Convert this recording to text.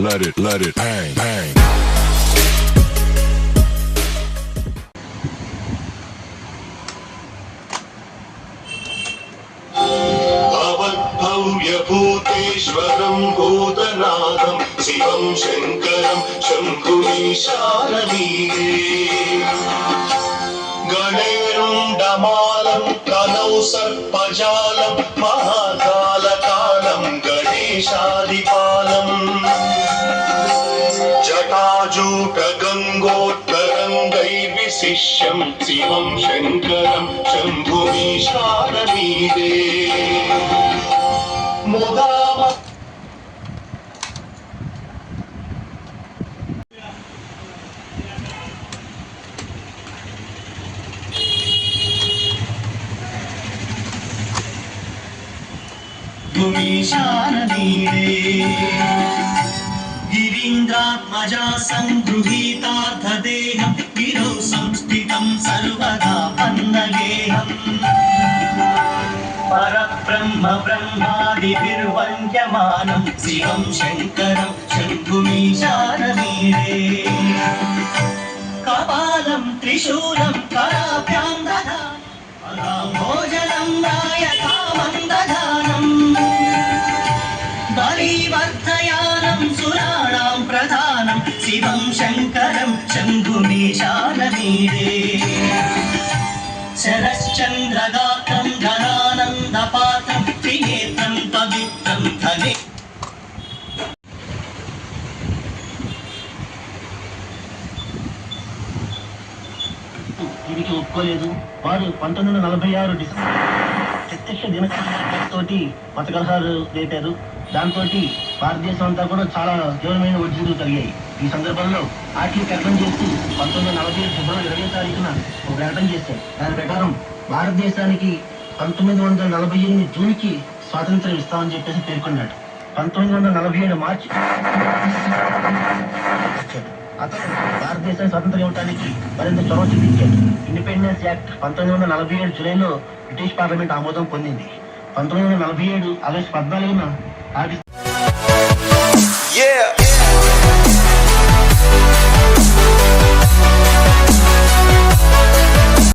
let it bang, bang. भूतेश्वरं भूतनाथं शिवं शङ्करं शम्भुमीशानमीरे गणेरुण्डमालं कलौ सर्पजालं महाकालकालं गणेशादिपालम् जटाजूटगङ्गोत्तरङ्गैर्विशिष्यं शिवं शङ्करं शम्भुमीशानमीरे मोदाम भूमिशाननीरे गिरीन्द्रात्मजा सङ्गृहीतार्थदेहं गिरौ संस्थितं सर्वदा वन्दगेहम् परब्रह्म ब्रह्मादिभिर्वन्द्यमानं शिवं शङ्करं शम्भुमीशानमीरे कपालं त्रिशूलं कराभ्यां दधानं भोजनं रायकामं दधानम् बलिवर्धयानं सुराणां प्रधानं शिवं शङ्करं शम्भुमीशानमीरे शरश्चन्द्रगात्रं घनानन्दपात्रं त्रिनेत्रं पवित्रं धने వీరికి ఒప్పుకోలేదు. వారు 1946 డిసెంబర్ ప్రత్యక్ష దినతోటి మత కలహాలు రేపారు. దాంతో భారతదేశం అంతా కూడా చాలా తీవ్రమైన ఒడిదుడుకులు కలిగాయి. ఈ సందర్భంలో వాటిని అర్థం చేస్తూ 1947 ఫిబ్రవరి 20వ తారీఖున ఒక ప్రకటన చేశారు. దాని ప్రకారం భారతదేశానికి 1948 జూన్కి స్వాతంత్ర్యం ఇస్తామని చెప్పేసి పేర్కొన్నాడు. 1947 మార్చి అతను భారతదేశానికి స్వాతంత్రం ఇవ్వడానికి మరింత చొరవ చూపించాడు. ఇండిపెండెన్స్ యాక్ట్ 1947 జూలైలో బ్రిటిష్ పార్లమెంట్ ఆమోదం పొందింది. 1947 ఆగస్టు 14న